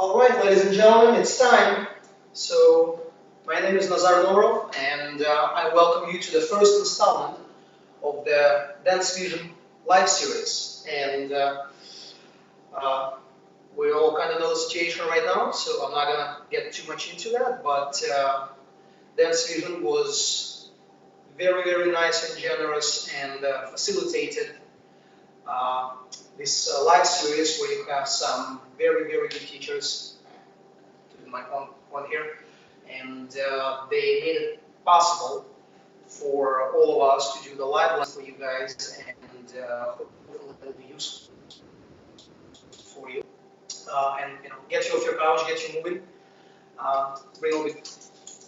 All right, ladies and gentlemen, it's time. So, my name is Nazar Norov, and I welcome you to the first installment of the Dance Vision live series. And we all kind of know the situation right now, so I'm not gonna get too much into that. But Dance Vision was very, very nice and generous and facilitated this live series where you have some very, very good teachers, to my one here, and they made it possible for all of us to do the live lesson for you guys, and hopefully it'll be useful for you, and get you off your couch, get you moving, bring a little bit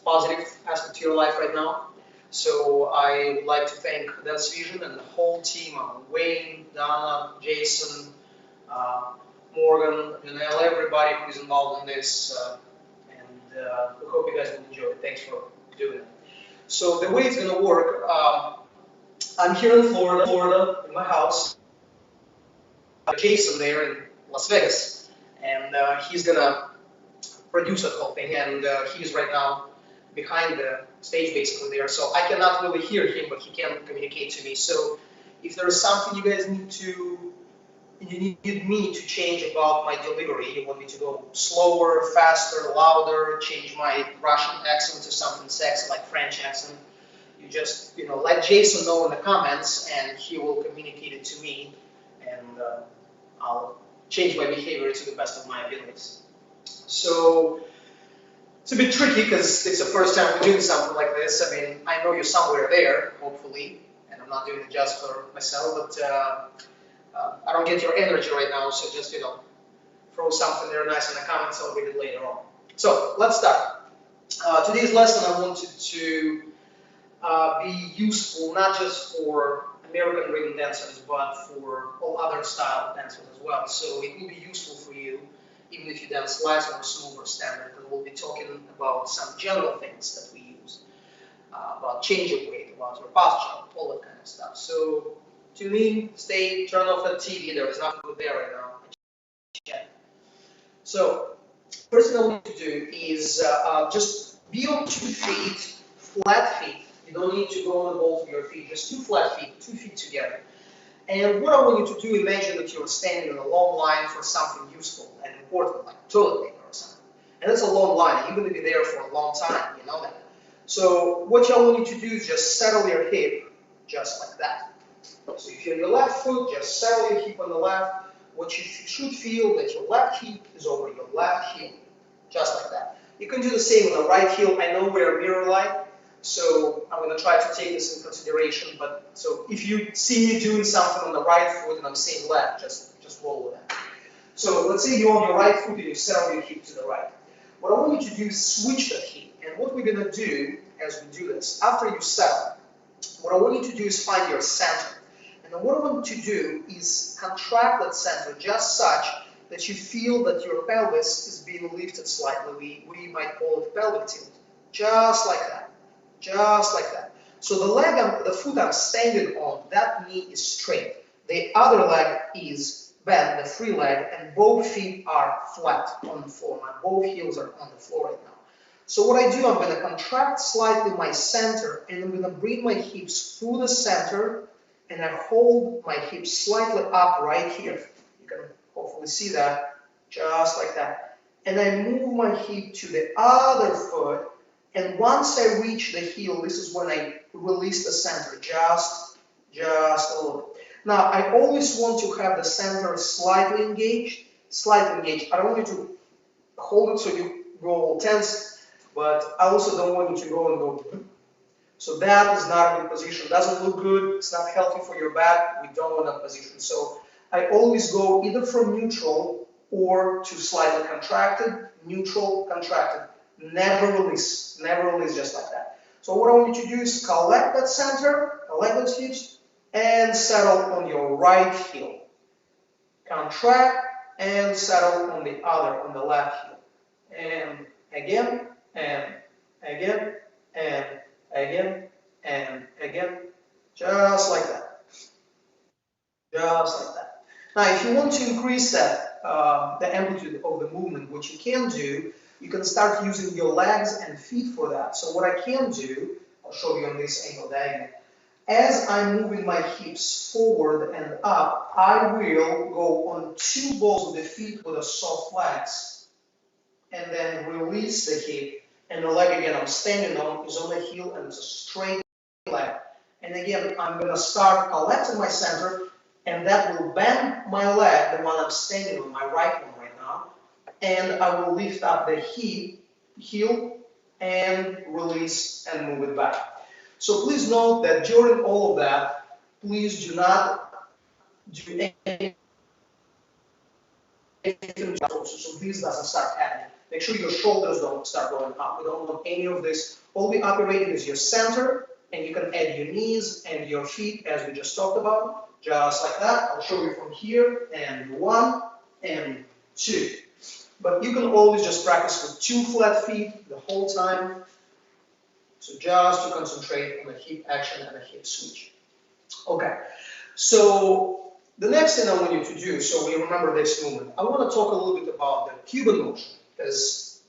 positive aspect to your life right now. So I would like to thank Dance Vision and the whole team, Wayne, Donna, Jason, Morgan, Janelle, everybody who's involved in this, and we hope you guys will enjoy it. Thanks for doing it. So the way it's going to work, I'm here in Florida, in my house. Jason there in Las Vegas, and he's going to produce the whole thing, and he's right now behind the stage basically there, so I cannot really hear him, but he can communicate to me. So if there is something you guys need me to change about my delivery, you want me to go slower, faster, louder, change my Russian accent to something sexy like French accent, you just let Jason know in the comments, and he will communicate it to me, and I'll change my behavior to the best of my abilities. So it's a bit tricky because it's the first time we're doing something like this. I mean, I know you're somewhere there, hopefully, and I'm not doing it just for myself, but I don't get your energy right now, so just, throw something there nice in the comments. I'll read it later on. So let's start. Today's lesson I wanted to be useful not just for American rhythm dancers, but for all other style dancers as well. So it will be useful for you even if you dance light or smooth or standard, and we'll be talking about some general things that we use, about change of weight, about your posture, all that kind of stuff. So tune in, stay, turn off the TV, there is nothing good there right now. So first thing I want to do is just be on 2 feet, flat feet. You don't need to go on the balls of your feet, just 2 flat feet, 2 feet together. And what I want you to do, imagine that you're standing in a long line for something useful and important, like toilet paper or something. And it's a long line, and you're going to be there for a long time, you know that. So what I want you to do is just settle your hip, just like that. So if you're on your left foot, just settle your hip on the left. What you should feel that your left hip is over your left heel, just like that. You can do the same on the right heel. I know we're mirror-like, so I'm going to try to take this in consideration. But so if you see me doing something on the right foot and I'm saying left, just roll with that. So let's say you're on your right foot and you settle your hip to the right. What I want you to do is switch that hip. And what we're going to do as we do this, after you settle, what I want you to do is find your center. And then what I want you to do is contract that center just such that you feel that your pelvis is being lifted slightly. We might call it pelvic tilt. Just like that. Just like that. So the foot I'm standing on, that knee is straight. The other leg is bent, the free leg, and both feet are flat on the floor. Both heels are on the floor right now. So what I do, I'm going to contract slightly my center, and I'm going to bring my hips through the center, and I hold my hips slightly up right here. You can hopefully see that, just like that. And I move my hip to the other foot, and once I reach the heel, this is when I release the center, just a little bit. Now, I always want to have the center slightly engaged. I don't want you to hold it so you go all tense, but I also don't want you to go and go. So that is not a good position. It doesn't look good. It's not healthy for your back. We don't want that position. So I always go either from neutral or to slightly contracted, neutral, contracted. Never release just like that. So what I want you to do is collect that center, collect those hips, and settle on your right heel. Contract and settle on the other, on the left heel. And again, and again, and again, and again, just like that. Just like that. Now, if you want to increase that the amplitude of the movement, what you can do, you can start using your legs and feet for that. So what I can do, I'll show you on this angle diagram. As I'm moving my hips forward and up, I will go on two balls of the feet with a soft flex, and then release the hip, and the leg again I'm standing on is on the heel and it's a straight leg. And again, I'm going to start collecting my center, and that will bend my leg, the one I'm standing on, my right one right now, and I will lift up the heel and release and move it back. So please note that during all of that, please do not do anything so this doesn't start happening. Make sure your shoulders don't start going up. We don't want any of this. All we operating is your center, and you can add your knees and your feet as we just talked about, just like that. I'll show you from here, and 1 and 2. But you can always just practice with 2 flat feet the whole time. So just to concentrate on the hip action and the hip switch. Okay, so the next thing I want you to do, so we remember this movement, I want to talk a little bit about the Cuban motion, because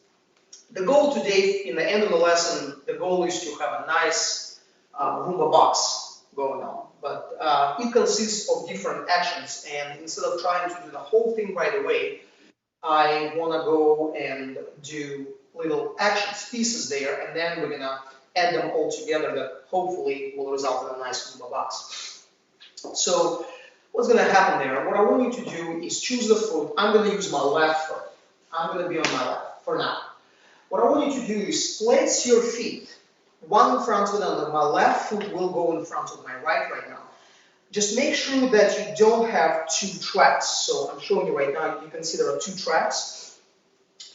the goal today, in the end of the lesson, the goal is to have a nice Rumba box going on. But it consists of different actions, and instead of trying to do the whole thing right away, I want to go and do little actions, pieces there, and then we're going to add them all together that hopefully will result in a nice Rumba box. So what's going to happen there? What I want you to do is choose the foot. I'm going to use my left foot. I'm going to be on my left for now. What I want you to do is place your feet, one in front of another. My left foot will go in front of my right now. Just make sure that you don't have 2 tracks. So I'm showing you right now, you can see there are 2 tracks,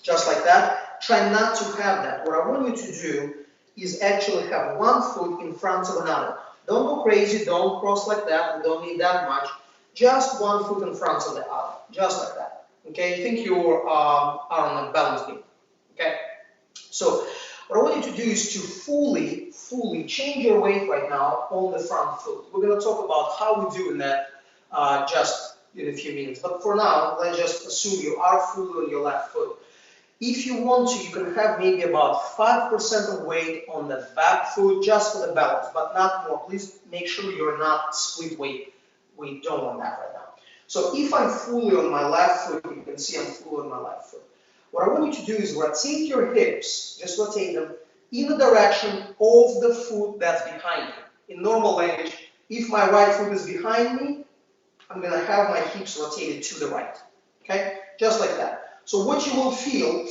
just like that. Try not to have that. What I want you to do is actually have one foot in front of another. Don't go crazy, don't cross like that, we don't need that much. Just one foot in front of the other, just like that. Okay, think you are on a balance beam. Okay, so what I want you to do is to fully change your weight right now on the front foot. We're going to talk about how we do in that just in a few minutes. But for now, let's just assume you are fully on your left foot. If you want to, you can have maybe about 5% of weight on the back foot just for the balance, but not more. Please make sure you're not split weight. We don't want that right now. So if I'm fully on my left foot, you can see I'm fully on my left foot. What I want you to do is rotate your hips, just rotate them in the direction of the foot that's behind you. In normal language, if my right foot is behind me, I'm going to have my hips rotated to the right. Okay? Just like that. So what you will feel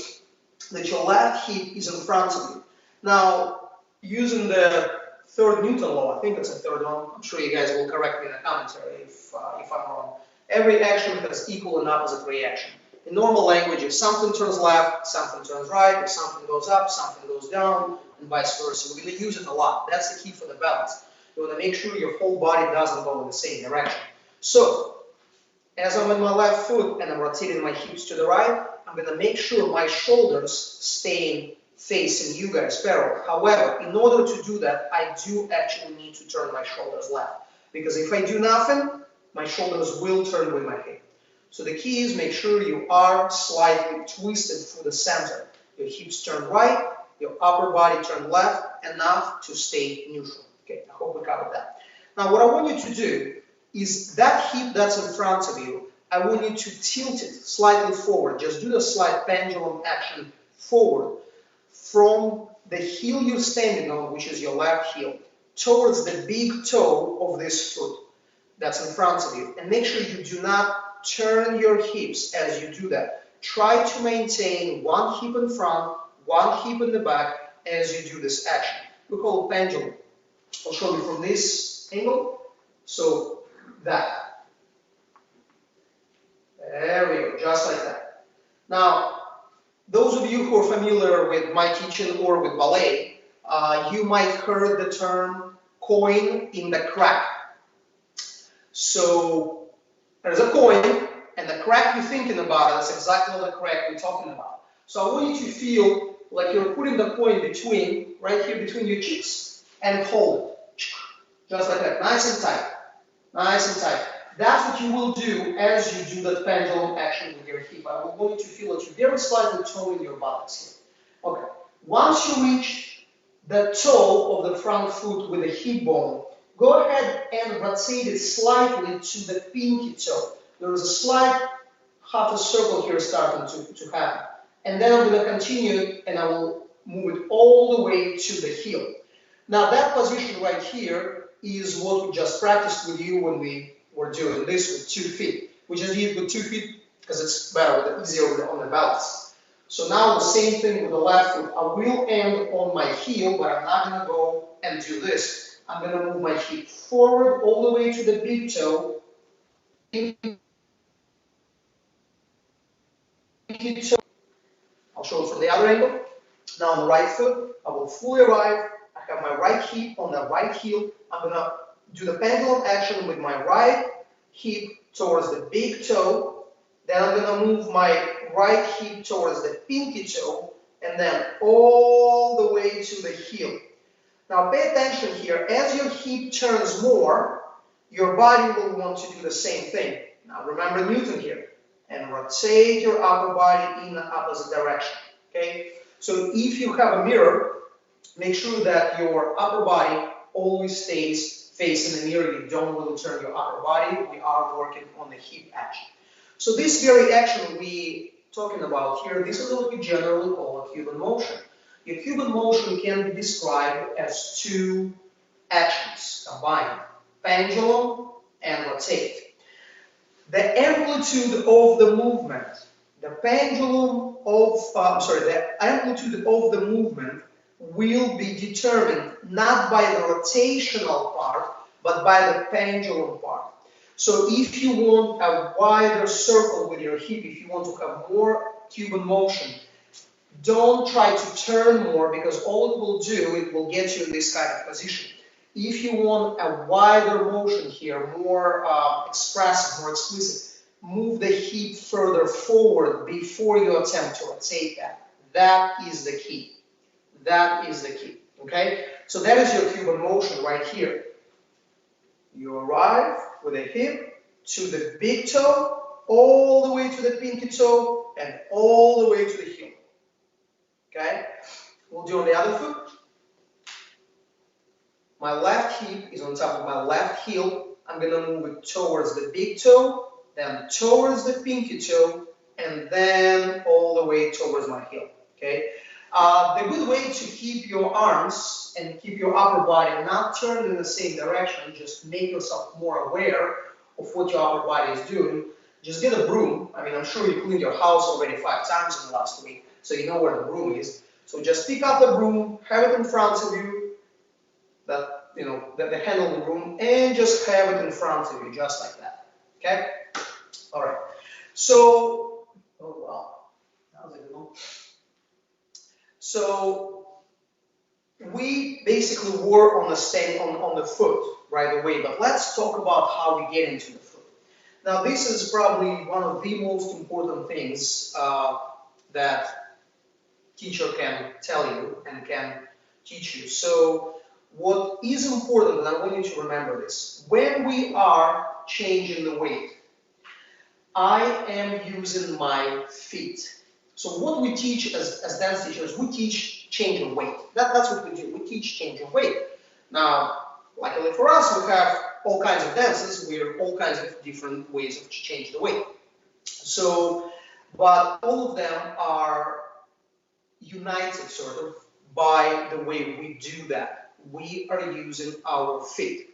that your left hip is in front of you. Now, using the 3rd Newton law, I think it's a 3rd one, I'm sure you guys will correct me in the commentary if I'm wrong. Every action has equal and opposite reaction. In normal language, if something turns left, something turns right. If something goes up, something goes down, and vice versa. We're going to use it a lot. That's the key for the balance. You want to make sure your whole body doesn't go in the same direction. So, as I'm on my left foot and I'm rotating my hips to the right, I'm going to make sure my shoulders stay facing you guys parallel. However, in order to do that, I do actually need to turn my shoulders left. Because if I do nothing, my shoulders will turn with my hip. So the key is make sure you are slightly twisted through the center. Your hips turn right, your upper body turn left, enough to stay neutral. Okay, I hope we covered that. Now what I want you to do is that hip that's in front of you, I want you to tilt it slightly forward. Just do the slight pendulum action forward from the heel you're standing on, which is your left heel, towards the big toe of this foot that's in front of you. And make sure you do not turn your hips as you do that. Try to maintain one hip in front, one hip in the back as you do this action. We call it pendulum. I'll show you from this angle. So that. There we go, just like that. Now, those of you who are familiar with my teaching or with ballet, you might heard the term coin in the crack. So there's a coin, and the crack you're thinking about, that's exactly the crack we're talking about. So I want you to feel like you're putting the coin between, right here between your cheeks, and hold it. Just like that, nice and tight. Nice and tight. That's what you will do as you do that pendulum action with your hip. I want you to feel that you're very slightly toeing your buttocks here. Okay. Once you reach the toe of the front foot with the hip bone, go ahead and rotate it slightly to the pinky toe. There is a slight half a circle here starting to happen. And then I'm going to continue and I will move it all the way to the heel. Now that position right here is what we just practiced with you when we were doing this with 2 feet. We just did it with 2 feet because it's better, easier on the balance. So now the same thing with the left foot. I will end on my heel, but I'm not going to go and do this. I'm going to move my hip forward all the way to the big toe. I'll show it from the other angle. Now on the right foot, I will fully arrive. I have my right hip on the right heel. I'm going to do the pendulum action with my right hip towards the big toe. Then I'm going to move my right hip towards the pinky toe. And then all the way to the heel. Now pay attention here. As your hip turns more, your body will want to do the same thing. Now remember Newton here. And rotate your upper body in the opposite direction. Okay? So if you have a mirror, make sure that your upper body always stays facing the mirror. You don't really turn your upper body. We are working on the hip action. So this very action we talking about here, this is what we generally call a Cuban motion. Your Cuban motion can be described as 2 actions combined: pendulum and rotate. The amplitude of the movement, the pendulum of, the amplitude of the movement will be determined not by the rotational part, but by the pendulum part. So if you want a wider circle with your hip, if you want to have more Cuban motion, don't try to turn more, because all it will do, it will get you in this kind of position. If you want a wider motion here, more expressive, more explicit, move the hip further forward before you attempt to rotate that. That is the key. That is the key. Okay? So that is your Cuban motion right here. You arrive with a hip to the big toe, all the way to the pinky toe, and all the way to the heel. Okay? We'll do on the other foot. My left hip is on top of my left heel. I'm going to move it towards the big toe, then towards the pinky toe, and then all the way towards my heel. Okay? The good way to keep your arms and keep your upper body not turned in the same direction, just make yourself more aware of what your upper body is doing. Just get a broom. I mean, I'm sure you cleaned your house already 5 times in the last week, so you know where the broom is. So just pick up the broom, have it in front of you, the handle of the broom, and just have it in front of you, just like that. Okay? All right. So, oh wow, that was a good one. So we basically work on the foot right away, but let's talk about how we get into the foot. Now, this is probably one of the most important things that teacher can tell you and can teach you. So what is important, and I want you to remember this, when we are changing the weight, I am using my feet. So what we teach as dance teachers, we teach change of weight. That's what we do. We teach change of weight. Now, luckily for us, we have all kinds of dances where all kinds of different ways of changing the weight. So, but all of them are united sort of by the way we do that. We are using our feet.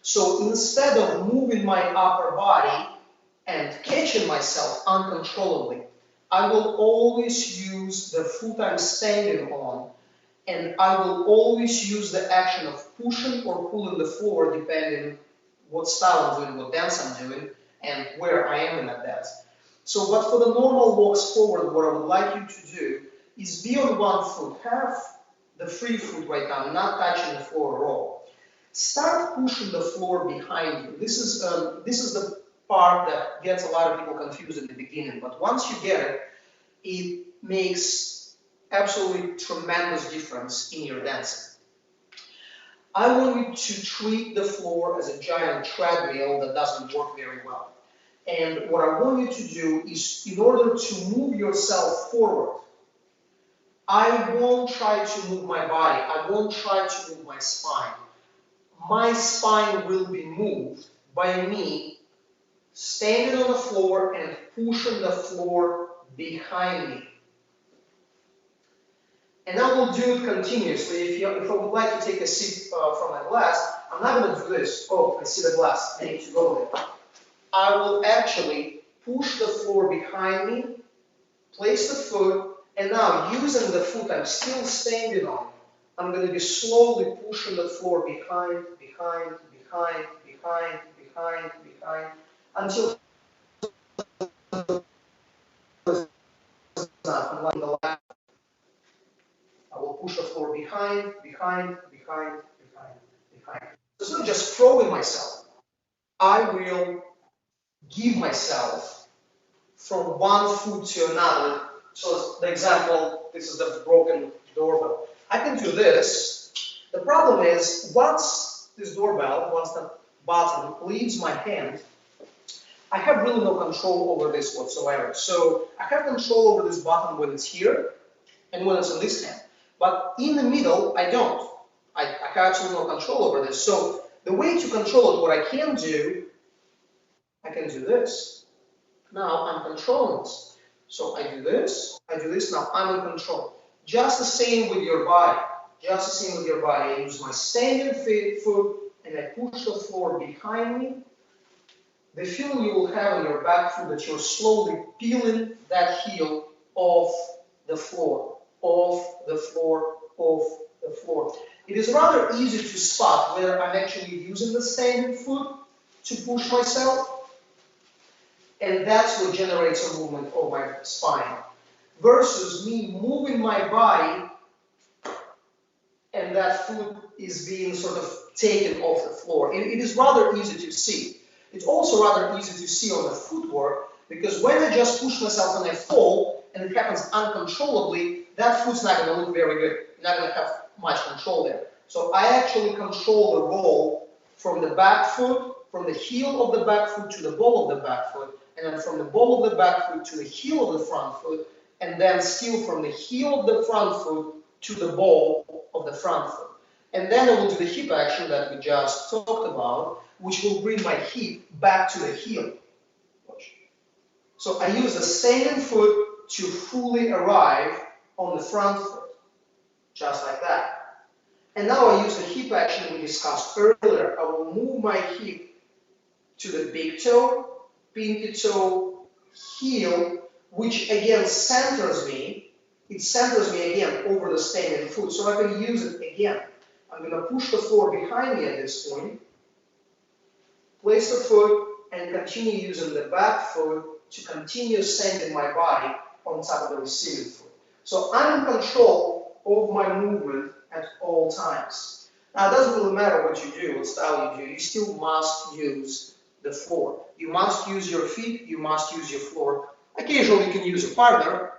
So instead of moving my upper body and catching myself uncontrollably, I will always use the foot I'm standing on, and I will always use the action of pushing or pulling the floor depending what style I'm doing, what dance I'm doing, and where I am in that dance. So, but for the normal walks forward, what I would like you to do is be on one foot, have the free foot right now, not touching the floor at all. Start pushing the floor behind you. This is the part that gets a lot of people confused in the beginning, but once you get it, it makes absolutely tremendous difference in your dancing. I want you to treat the floor as a giant treadmill that doesn't work very well. And what I want you to do is, in order to move yourself forward, I won't try to move my body. I won't try to move my spine. My spine will be moved by me standing on the floor and pushing the floor behind me. And I will do it continuously. If I would like to take a sip from my glass, I'm not going to do this. Oh, I see the glass. I need to go there. I will actually push the floor behind me, place the foot, and now using the foot I'm still standing on, I'm going to be slowly pushing the floor behind, until I'm like the left. I will push the floor behind. So it's not just throwing myself. I will give myself from one foot to another. So the example, this is the broken doorbell. I can do this. The problem is, once this doorbell, once the button leaves my hand, I have really no control over this whatsoever. So I have control over this button when it's here and when it's in this hand. But in the middle, I don't. I have absolutely no control over this. So the way to control it, what I can do this. Now I'm controlling this. So I do this, now I'm in control. Just the same with your body. I use my standing foot and I push the floor behind me. The feeling you will have on your back foot that you're slowly peeling that heel off the floor. It is rather easy to spot whether I'm actually using the standing foot to push myself, and that's what generates a movement of my spine, versus me moving my body and that foot is being sort of taken off the floor. It is rather easy to see. It's also rather easy to see on the footwork, because when I just push myself and I fall, and it happens uncontrollably, that foot's not going to look very good. You're not going to have much control there. So I actually control the roll from the back foot, from the heel of the back foot to the ball of the back foot, and then from the ball of the back foot to the heel of the front foot, and then still from the heel of the front foot to the ball of the front foot. And then I will do the hip action that we just talked about, which will bring my hip back to the heel. So I use the standing foot to fully arrive on the front foot, just like that. And now I use the hip action we discussed earlier. I will move my hip to the big toe, pinky toe, heel, which again centers me. It centers me again over the standing foot, so I can use it again. I'm going to push the floor behind me at this point, place the foot, and continue using the back foot to continue sending my body on top of the receiving foot. So I'm in control of my movement at all times. Now, it doesn't really matter what you do, what style you do, you still must use the floor. You must use your feet, you must use your floor. Occasionally you can use a partner,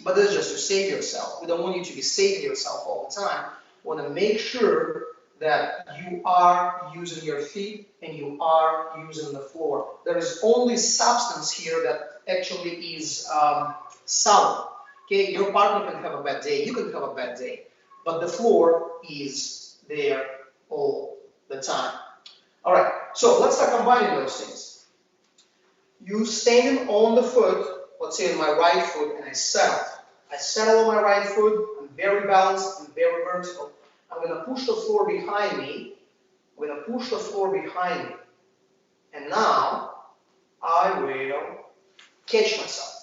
but that's just to save yourself. We don't want you to be saving yourself all the time. We want to make sure that you are using your feet and you are using the floor. There is only substance here that actually is solid. Okay, your partner can have a bad day, you can have a bad day, but the floor is there all the time. All right, so let's start combining those things. You standing on the foot, let's say on my right foot, and I settle. I settle on my right foot, I'm very balanced, I'm very vertical. I'm going to push the floor behind me. And now I will catch myself.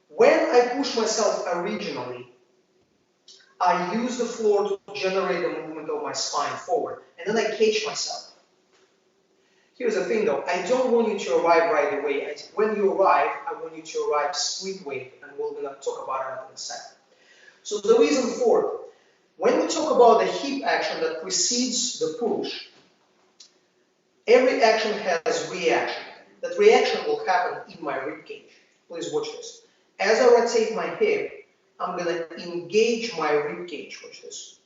When I push myself originally, I use the floor to generate the movement of my spine forward. And then I catch myself. Here's the thing though, I don't want you to arrive right away. When you arrive, I want you to arrive split weight, and we're going to talk about it in a second. So the reason for it, when we talk about the hip action that precedes the push, every action has reaction. That reaction will happen in my rib cage. Please watch this. As I rotate my hip, I'm going to engage my rib cage. Watch this.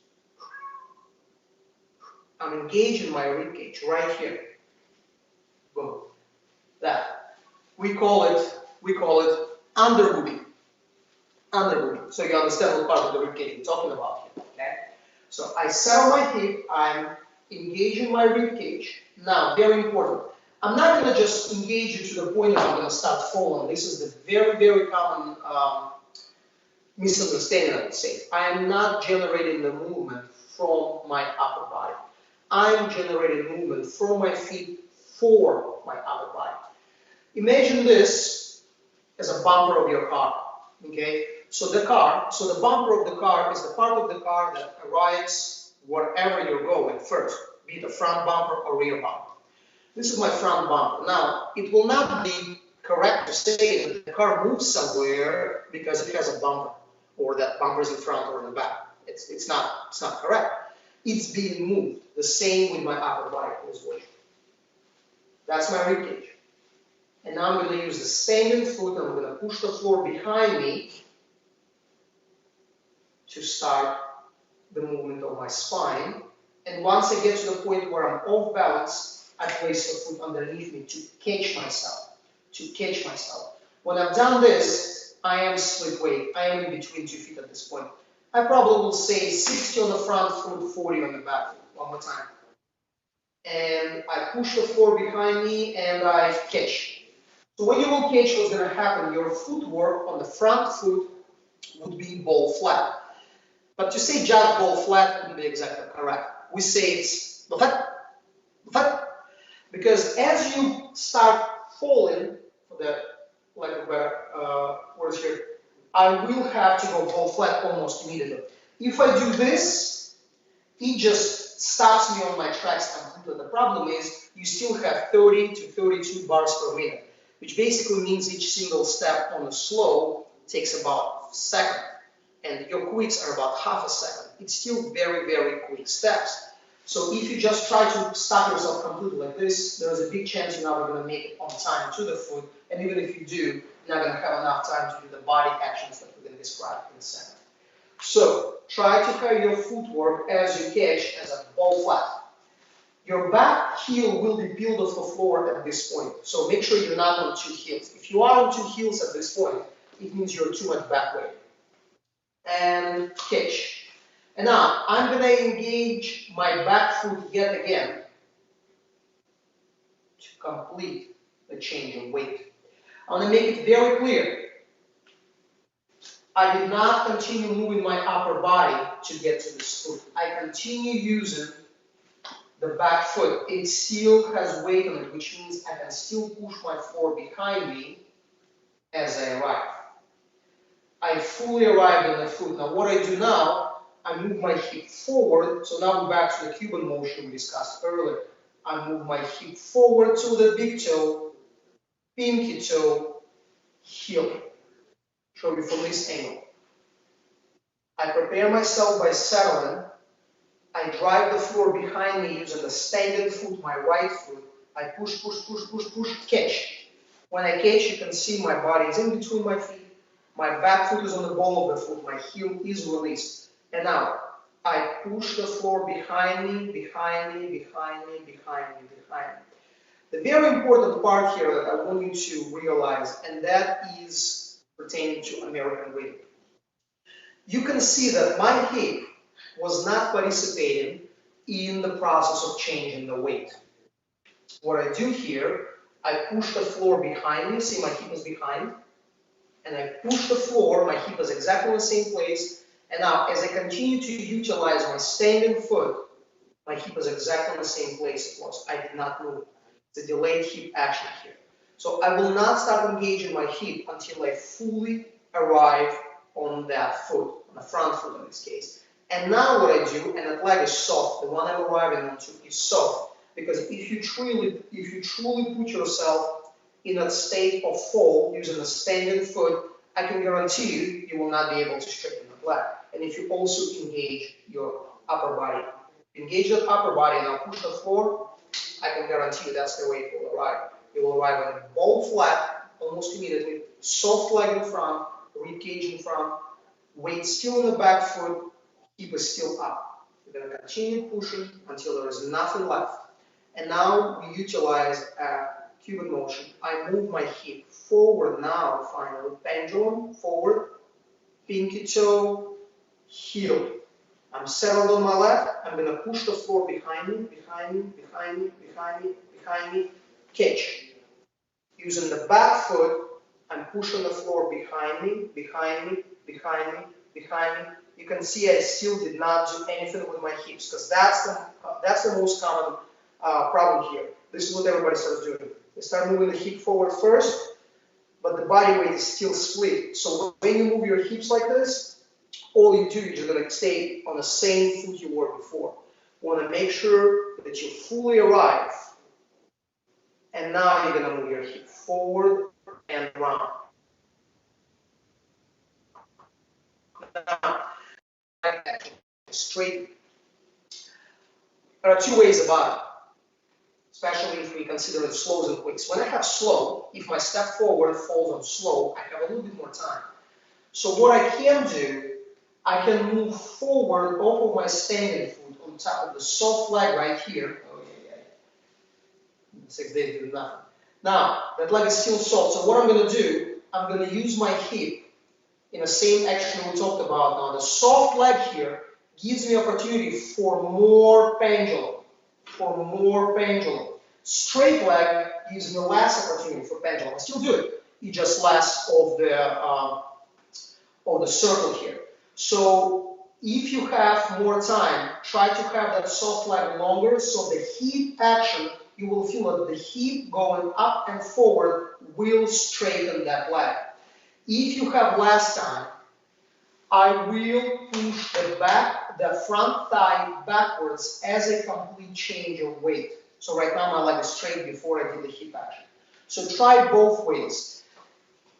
I'm engaging my rib cage right here. Boom. That. We call it under moving. Under moving. So you understand what part of the rib cage we're talking about here. Okay? So I settle my hip, I'm engaging my rib cage. Now, very important. I'm not going to just engage you to the point that I'm going to start falling. This is the very, very common misunderstanding, I would say. I am not generating the movement from my upper body. I'm generating movement from my feet for my upper body. Imagine this as a bumper of your car, okay? So the bumper of the car is the part of the car that arrives wherever you're going first, be it a front bumper or rear bumper. This is my front bumper. Now, it will not be correct to say that the car moves somewhere because it has a bumper, or that bumper is in front or in the back. It's not correct. It's being moved. The same with my upper body as well. That's my rib cage. And now I'm going to use the standing foot, and I'm going to push the floor behind me to start the movement of my spine. And once I get to the point where I'm off balance, I place the foot underneath me to catch myself. When I've done this, I am split weight. I am in between 2 feet at this point. I probably will say 60 on the front foot, 40 on the back foot. One more time. And I push the floor behind me and I catch. So when you will catch, what's going to happen? Your footwork on the front foot would be ball flat. But to say just ball flat wouldn't be exactly correct. We say it's flat, because as you start falling, for the lack of better words here, I will have to go ball flat almost immediately. If I do this, it just stops me on my tracks completely. The problem is you still have 30 to 32 bars per minute, which basically means each single step on the slow takes about a second, and your quicks are about half a second. It's still very, very quick steps. So if you just try to stop yourself completely like this, there's a big chance you're not going to make it on time to the foot, and even if you do, you're not going to have enough time to do the body actions that we're going to describe in a second. So try to carry your footwork as you catch as a ball flat. Your back heel will be peeled off the floor at this point, so make sure you're not on 2 heels. If you are on 2 heels at this point, it means you're too much back weight. And catch. And now, I'm going to engage my back foot yet again to complete the change of weight. I want to make it very clear. I did not continue moving my upper body to get to this foot. I continue using the back foot. It still has weight on it, which means I can still push my floor behind me as I arrive. I fully arrived on the foot. Now, what I do now, I move my hip forward. So now we're back to the Cuban motion we discussed earlier. I move my hip forward to the big toe, pinky toe, heel. Show you from this angle. I prepare myself by settling. I drive the floor behind me using the standing foot, my right foot. I push, catch. When I catch, you can see my body is in between my feet. My back foot is on the ball of the foot. My heel is released. And now, I push the floor behind me. The very important part here that I want you to realize, and that is pertaining to American rhythm. You can see that my hip was not participating in the process of changing the weight. What I do here, I push the floor behind me. See, my hip is behind. And I push the floor, my hip is exactly in the same place. And now, as I continue to utilize my standing foot, my hip is exactly in the same place it was. I did not move. It's a delayed hip action here. So I will not start engaging my hip until I fully arrive on that foot, on the front foot in this case. And now what I do, and that leg is soft, the one I'm arriving onto is soft, because if you truly put yourself in a state of fall using a standing foot, I can guarantee you, you will not be able to straighten the leg. And if you also engage your upper body, engage the upper body and now push the floor, I can guarantee you that's the way it will arrive. You will arrive on a ball flat almost immediately, soft leg in front, rib cage in front, weight still in the back foot, hip is still up. We're going to continue pushing until there is nothing left. And now we utilize a Cuban motion. I move my hip forward now, finally, pendulum, forward, pinky toe, heel. I'm settled on my left. I'm going to push the floor behind me, behind me, behind me, behind me, behind me, catch. Using the back foot, I'm pushing the floor behind me, behind me, behind me, behind me. You can see I still did not do anything with my hips because that's the most common problem here. This is what everybody starts doing. They start moving the hip forward first, but the body weight is still split. So when you move your hips like this, all you do is you're going to stay on the same foot you were before. You want to make sure that you fully arrive. And now you're going to move your hip forward and round. Now, straight. There are two ways about it, especially if we consider it slows and quicks. When I have slow, if my step forward falls on slow, I have a little bit more time. So what I can do, I can move forward off of my standing foot on top of the soft leg right here. Oh, yeah. 6 days did nothing. Now, that leg is still soft. So what I'm going to do, I'm going to use my hip in the same action we talked about. Now, the soft leg here gives me opportunity for more pendulum. Straight leg gives me less opportunity for pendulum. I still do it. It just less of the circle here. So if you have more time, try to have that soft leg longer so the hip action, you will feel that the hip going up and forward will straighten that leg. If you have less time, I will push the front thigh backwards as a complete change of weight. So right now my leg is straight before I did the hip action. So try both ways.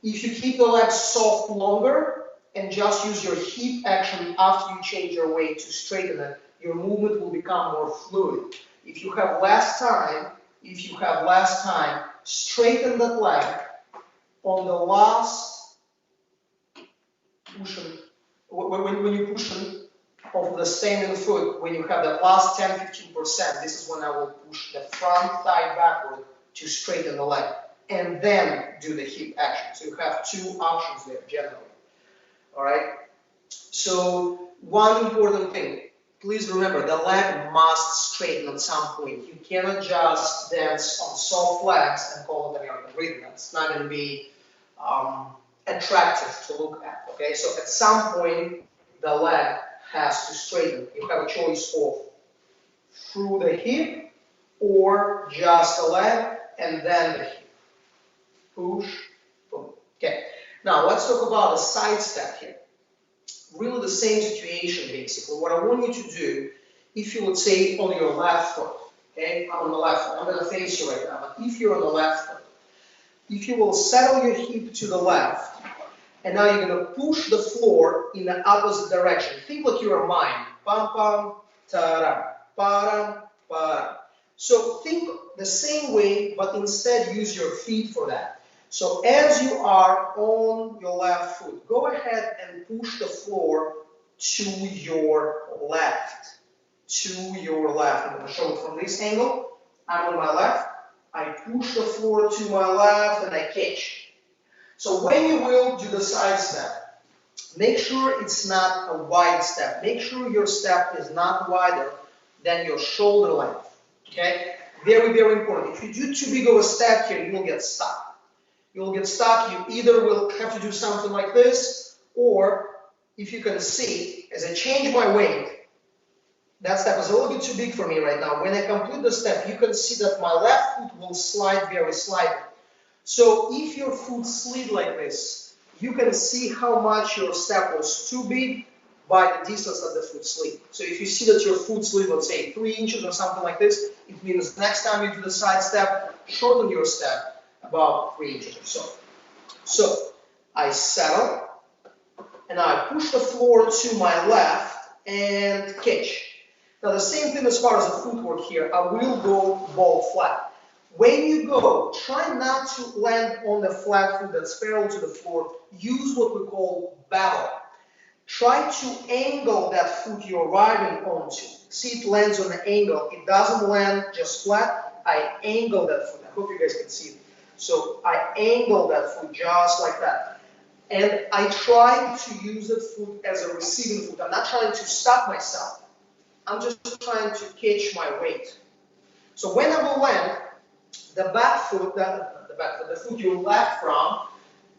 If you keep the leg soft longer and just use your hip action after you change your weight to straighten it, your movement will become more fluid. If you have less time, straighten that leg on the last pushing. When you push off the standing foot, when you have that last 10-15%, this is when I will push the front thigh backward to straighten the leg, and then do the hip action. So you have two options there generally. All right. So one important thing, please remember the leg must straighten at some point. You cannot just dance on soft legs and call it American rhythm. That's not going to be attractive to look at. Okay. So at some point the leg has to straighten. You have a choice of through the hip or just the leg and then the hip. Push, boom. Okay. Now let's talk about the side step here. Really the same situation basically. What I want you to do, if you would say on your left foot, okay, I'm on the left foot, I'm going to face you right now, but if you're on the left foot, if you will settle your hip to the left, and now you're going to push the floor in the opposite direction. Think like you're a mime. Pam, pam, ta-ram, pa-ram, pa-ram. So think the same way, but instead use your feet for that. So as you are on your left foot, go ahead and push the floor to your left. I'm going to show it from this angle. I'm on my left. I push the floor to my left and I catch. So when you will do the side step, make sure it's not a wide step. Make sure your step is not wider than your shoulder length. Okay? Very, very important. If you do too big of a step here, you will get stuck. You'll get stuck. You either will have to do something like this, or if you can see, as I change my weight, that step is a little bit too big for me right now. When I complete the step, you can see that my left foot will slide very slightly. So if your foot slid like this, you can see how much your step was too big by the distance that the foot slid. So if you see that your foot slid, let's say 3 inches or something like this, it means next time you do the side step, shorten your step about 3 inches or so. So I settle, and I push the floor to my left and catch. Now the same thing as far as the footwork here, I will go ball flat. When you go, try not to land on the flat foot that's parallel to the floor. Use what we call bevel. Try to angle that foot you're arriving onto. See, it lands on the angle. It doesn't land just flat. I angle that foot. I hope you guys can see it. So I angle that foot just like that. And I try to use that foot as a receiving foot. I'm not trying to stop myself. I'm just trying to catch my weight. So when I will land, the back foot, the foot you left from,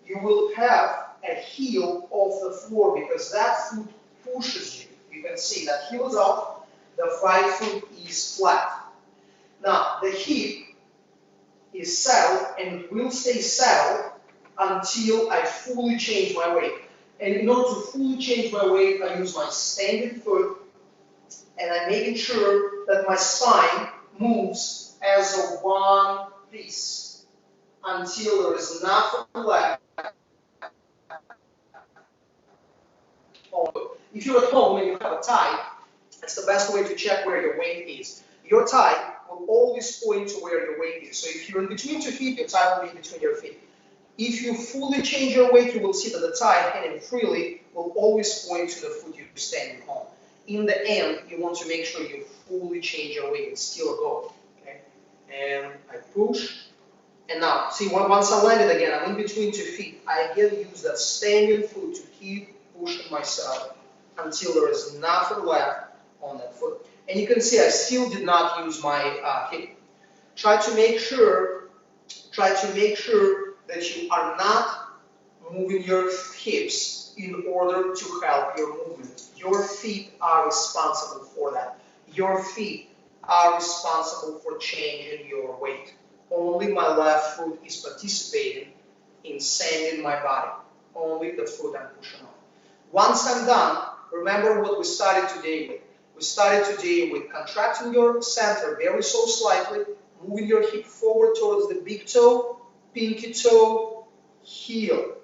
you will have a heel off the floor because that foot pushes you. You can see that heel is off, the right foot is flat. Now, the hip is settled and it will stay settled until I fully change my weight. And in order to fully change my weight, I use my standing foot and I'm making sure that my spine moves as a one piece until there is nothing left. If you're at home and you have a tie, that's the best way to check where your weight is. Your tie will always point to where your weight is. So if you're in between 2 feet, your tie will be between your feet. If you fully change your weight, you will see that the tie hanging freely will always point to the foot you're standing on. In the end, you want to make sure you fully change your weight. It's still a goal. Okay? And I push. And now, see, once I landed again, I'm in between 2 feet. I again use that standing foot to keep pushing myself until there is nothing left on that foot. And you can see I still did not use my hip. Try to make sure that you are not moving your hips in order to help your movement. Your feet are responsible for that. Your feet are responsible for changing your weight. Only my left foot is participating in sending my body. Only the foot I'm pushing on. Once I'm done, remember what we started today with. We started today with contracting your center very so slightly, moving your hip forward towards the big toe, pinky toe, heel.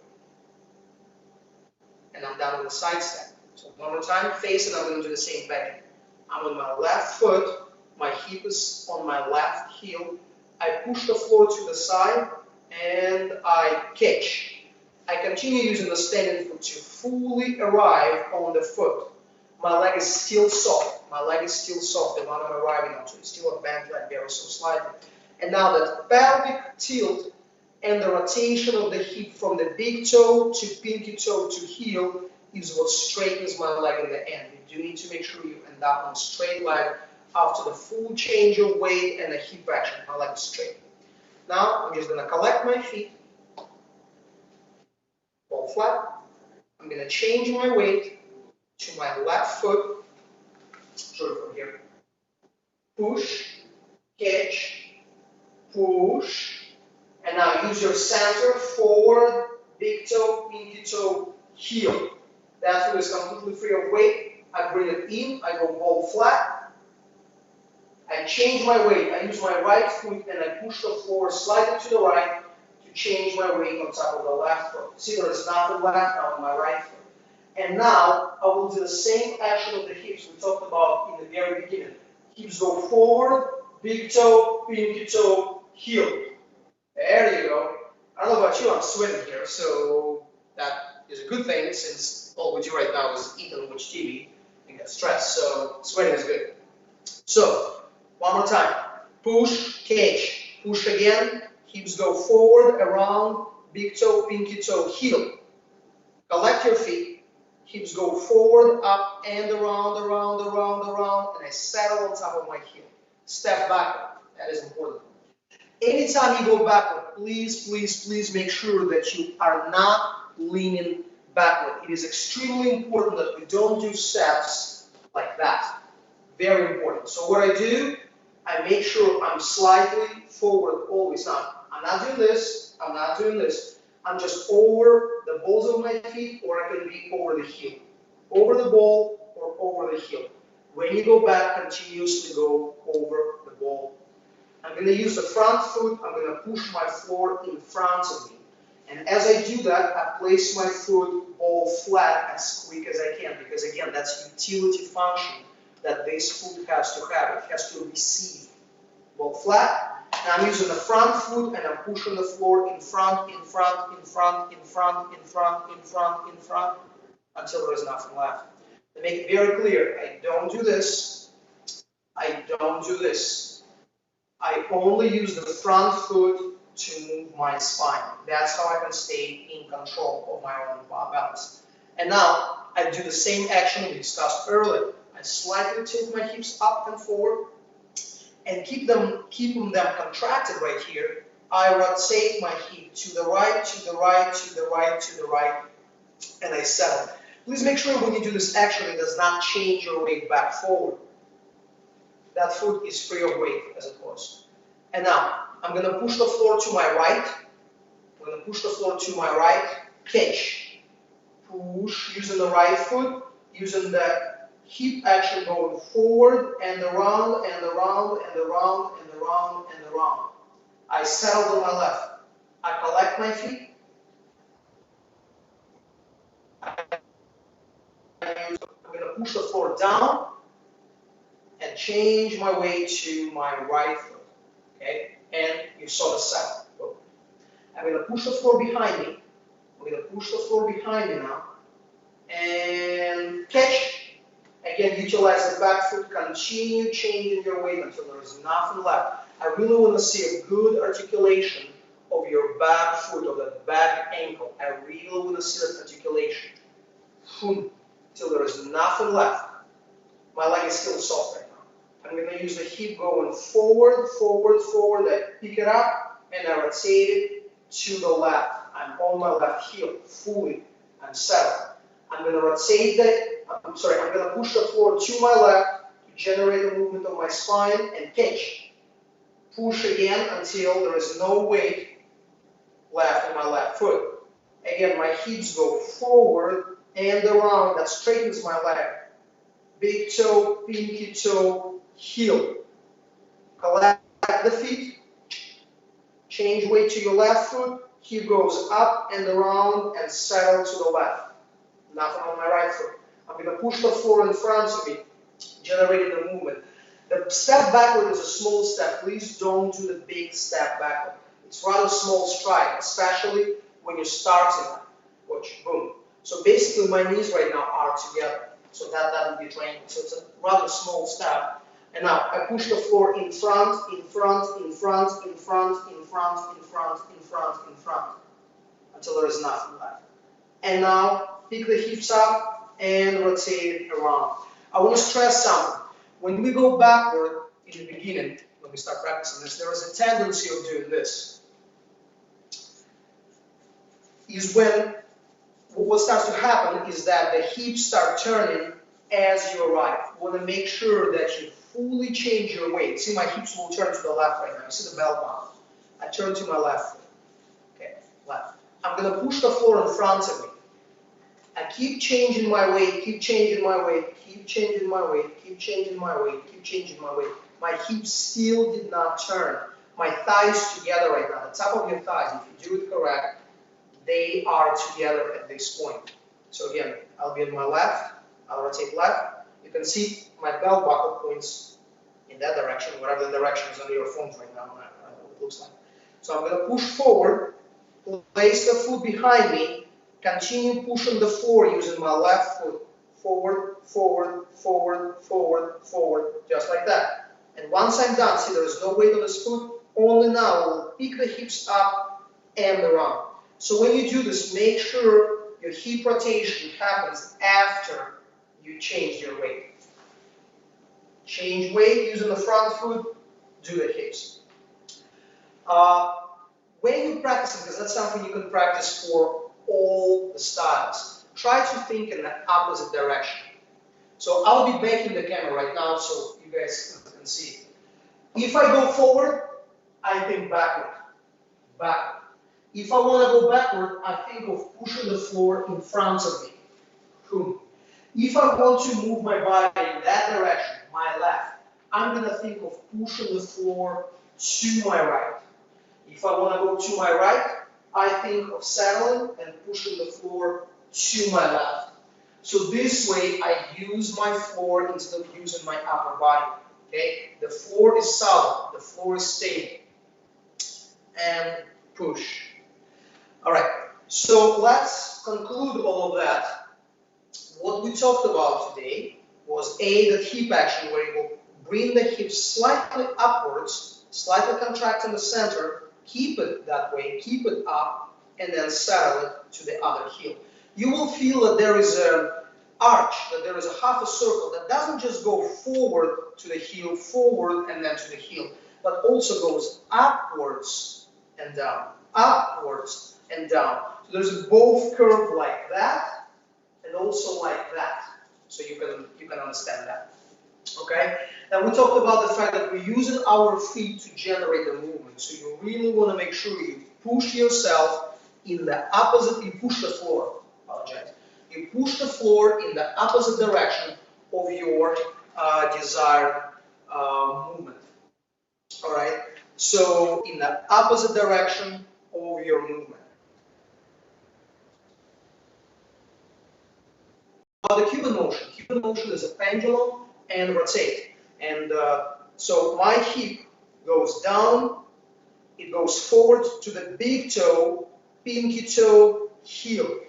And I'm done with the side step. So one more time, face, and I'm going to do the same back. I'm on my left foot, my hip is on my left heel. I push the floor to the side, and I catch. I continue using the standing foot to fully arrive on the foot. My leg is still soft. My leg is still soft, the one I'm arriving onto. It's still a bent leg, very so slightly. And now that pelvic tilt and the rotation of the hip from the big toe to pinky toe to heel is what straightens my leg in the end. You do need to make sure you end up on straight leg after the full change of weight and the hip action. My leg is straight. Now I'm just going to collect my feet, fall flat. I'm going to change my weight to my left foot, sort of from here. Push, catch, push, and now use your center, forward, big toe, pinky toe, heel. That foot is completely free of weight. I bring it in, I go ball flat. I change my weight. I use my right foot and I push the floor slightly to the right to change my weight on top of the left foot. See, there is nothing left now on my right foot. And now I will do the same action of the hips we talked about in the very beginning. Hips go forward, big toe, pinky toe, heel. There you go. I don't know about you, I'm sweating here, so that is a good thing since all we do right now is eat and watch TV and get stressed. So sweating is good. So one more time. Push, catch, push again. Hips go forward, around, big toe, pinky toe, heel. Collect your feet. Hips go forward, up, and around, around, around, around, and I settle on top of my heel. Step backward. That is important. Anytime you go backward, please, please, please make sure that you are not leaning backward. It is extremely important that we don't do steps like that. Very important. So what I do, I make sure I'm slightly forward always. Now, I'm not doing this. I'm not doing this. I'm just over the balls of my feet, or I can be over the heel. Over the ball or over the heel. When you go back, continuously go over the ball. I'm going to use the front foot. I'm going to push my floor in front of me. And as I do that, I place my foot ball flat as quick as I can. Because again, that's utility function that this foot has to have. It has to receive ball flat. Now I'm using the front foot and I'm pushing the floor in front, in front, in front, in front, in front, in front, in front. until there is nothing left. To make it very clear, I don't do this. I don't do this. I only use the front foot to move my spine. That's how I can stay in control of my own balance. And now I do the same action we discussed earlier. I slightly tilt my hips up and forward and keeping them contracted right here. I rotate my hip to the right, to the right, to the right, to the right, and I settle. Please make sure when you do this action, it does not change your weight back forward. That foot is free of weight as it was. And now, I'm going to push the floor to my right. I'm going to push the floor to my right, catch. Push using the right foot, using the hip action going forward and around and around and around and around and around. I settle to my left. I collect my feet. I'm going to push the floor down and change my weight to my right foot. Okay? And you saw the settle. I'm going to push the floor behind me. I'm going to push the floor behind me now. And catch. Again, utilize the back foot. Continue changing your weight until there is nothing left. I really want to see a good articulation of your back foot, of that back ankle. I really want to see that articulation. Till there is nothing left. My leg is still soft right now. I'm going to use the hip going forward, forward, forward. I pick it up and I rotate it to the left. I'm on my left heel, fully. I'm settled. I'm going to rotate I'm going to push the floor to my left to generate the movement of my spine and catch. Push again until there is no weight left in my left foot. Again, my hips go forward and around. That straightens my leg. Big toe, pinky toe, heel. Collect the feet. Change weight to your left foot. Hip goes up and around and settle to the left. Nothing on my right foot. I'm going to push the floor in front of me, generating the movement. The step backward is a small step. Please don't do the big step backward. It's rather small stride, especially when you're starting. Watch, boom. So basically my knees right now are together. So that would be triangle. So it's a rather small step. And now I push the floor in front, in front, in front, in front, in front, in front, in front, in front, until there is nothing left. And now pick the hips up and rotate it around. I want to stress something. When we go backward in the beginning, when we start practicing this, there is a tendency of doing this. What starts to happen is that the hips start turning as you arrive. You want to make sure that you fully change your weight. See, my hips will turn to the left right now. You see the belt buckle. I turn to my left foot. Okay, left. I'm going to push the floor in front of me. I keep changing my weight, keep changing my weight, keep changing my weight, keep changing my weight, keep changing my weight. My hips still did not turn. My thighs together right now. The top of your thighs, if you do it correct, they are together at this point. So again, I'll be on my left, I'll rotate left. You can see my belt buckle points in that direction, whatever the direction is on your phones right now. I don't know what it looks like. So I'm going to push forward, place the foot behind me, continue pushing the floor using my left foot. Forward, forward, forward, forward, forward, just like that. And once I'm done, see there is no weight on this foot, only now we'll pick the hips up and around. So when you do this, make sure your hip rotation happens after you change your weight. Change weight using the front foot, do the hips. When you're practicing, because that's something you can practice for all the styles, try to think in the opposite direction. So I'll be backing the camera right now so you guys can see. If I go forward, I think backward. Backward. If I want to go backward, I think of pushing the floor in front of me. Boom. If I want to move my body in that direction, my left, I'm going to think of pushing the floor to my right. If I want to go to my right, I think of settling and pushing the floor to my left. So this way, I use my floor instead of using my upper body. Okay? The floor is solid. The floor is stable. And push. All right. So let's conclude all of that what we talked about today was the hip action, where you will bring the hips slightly upwards, slightly contract in the center, keep it that way, keep it up, and then settle it to the other heel. You will feel that there is an arch, that there is a half a circle that doesn't just go forward to the heel, forward and then to the heel, but also goes upwards and down, upwards and down. So there's a both curve like that and also like that. So you can understand that. Okay? Now we talked about the fact that we're using our feet to generate the movement. So you really want to make sure you push yourself in the opposite, you push the floor, apologize. You push the floor in the opposite direction of your desired movement. All right? So in the opposite direction of your movement. The Cuban motion. Cuban motion is a pendulum and rotate. And so my hip goes down, it goes forward to the big toe, pinky toe, heel.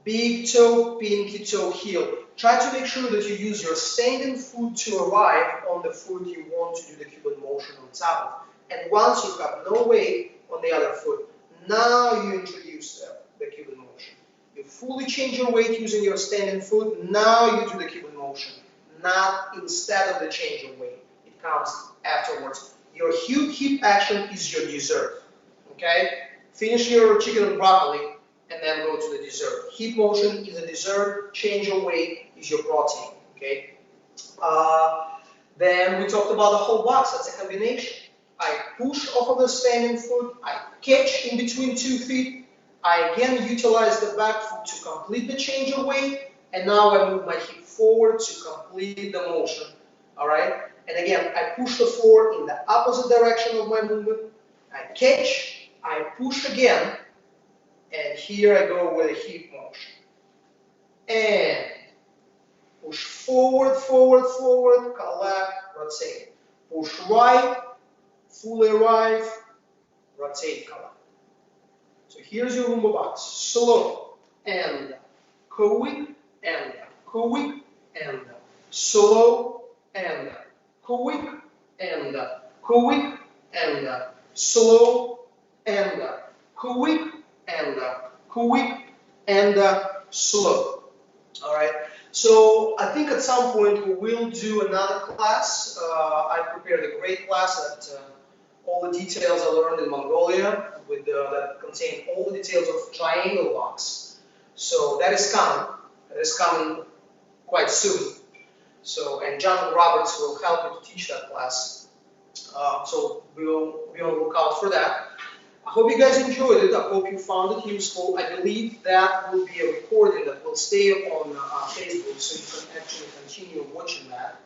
Big toe, pinky toe, heel. Try to make sure that you use your standing foot to arrive on the foot you want to do the Cuban motion on top of. And once you have no weight on the other foot, now you introduce the Cuban motion. You fully change your weight using your standing foot, now you do the Cuban motion, not instead of the change of weight. It comes afterwards. Your hip action is your dessert, okay? Finish your chicken and broccoli and then go to the dessert. Hip motion is a dessert, change of weight is your protein, okay? Then we talked about the whole box, that's a combination. I push off of the standing foot, I catch in between 2 feet, I again utilize the back foot to complete the change of weight, and now I move my hip forward to complete the motion, all right? And again, I push the floor in the opposite direction of my movement, I catch, I push again, and here I go with a hip motion. And push forward, forward, forward, collect, rotate. Push right, fully arrive, rotate, collect. So here's your Rumba box. Slow and quick and quick and slow and quick and quick and slow and quick and quick and slow. All right. So I think at some point we will do another class. I prepared a great class that all the details I learned in Mongolia with that contain all the details of triangle box. So that is coming. That is coming quite soon. So, and Jonathan Roberts will help you to teach that class. So we'll be on the lookout for that. I hope you guys enjoyed it. I hope you found it useful. I believe that will be a recording that will stay on Facebook, so you can actually continue watching that.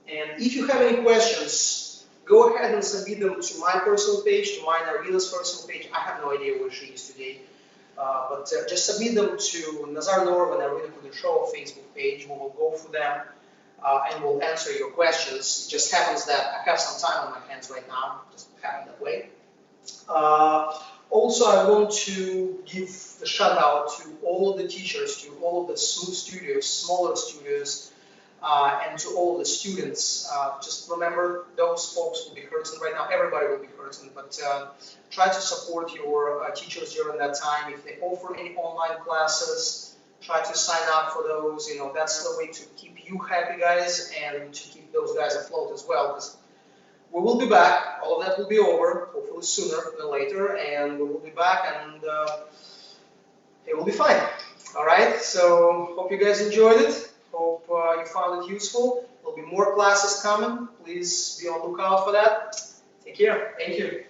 And if you have any questions, go ahead and submit them to my personal page, to mine Arina's personal page. I have no idea where she is today. But just submit them to Nazar Norov and Arina for the show Facebook page. We will go through them and we'll answer your questions. It just happens that I have some time on my hands right now, just happened that way. Also, I want to give a shout out to all of the teachers, to all of the smooth studios, smaller studios, and to all of the students. Just remember, those folks will be hurting right now. Everybody will be hurting, but try to support your teachers during that time. If they offer any online classes, try to sign up for those. You know, that's the way to keep you happy, guys, and to keep those guys afloat as well. Because we will be back. All of that will be over, hopefully sooner than later, and we will be back, and it will be fine. All right. So hope you guys enjoyed it. Hope you found it useful. There'll be more classes coming. Please be on the lookout for that. Take care. Thank you.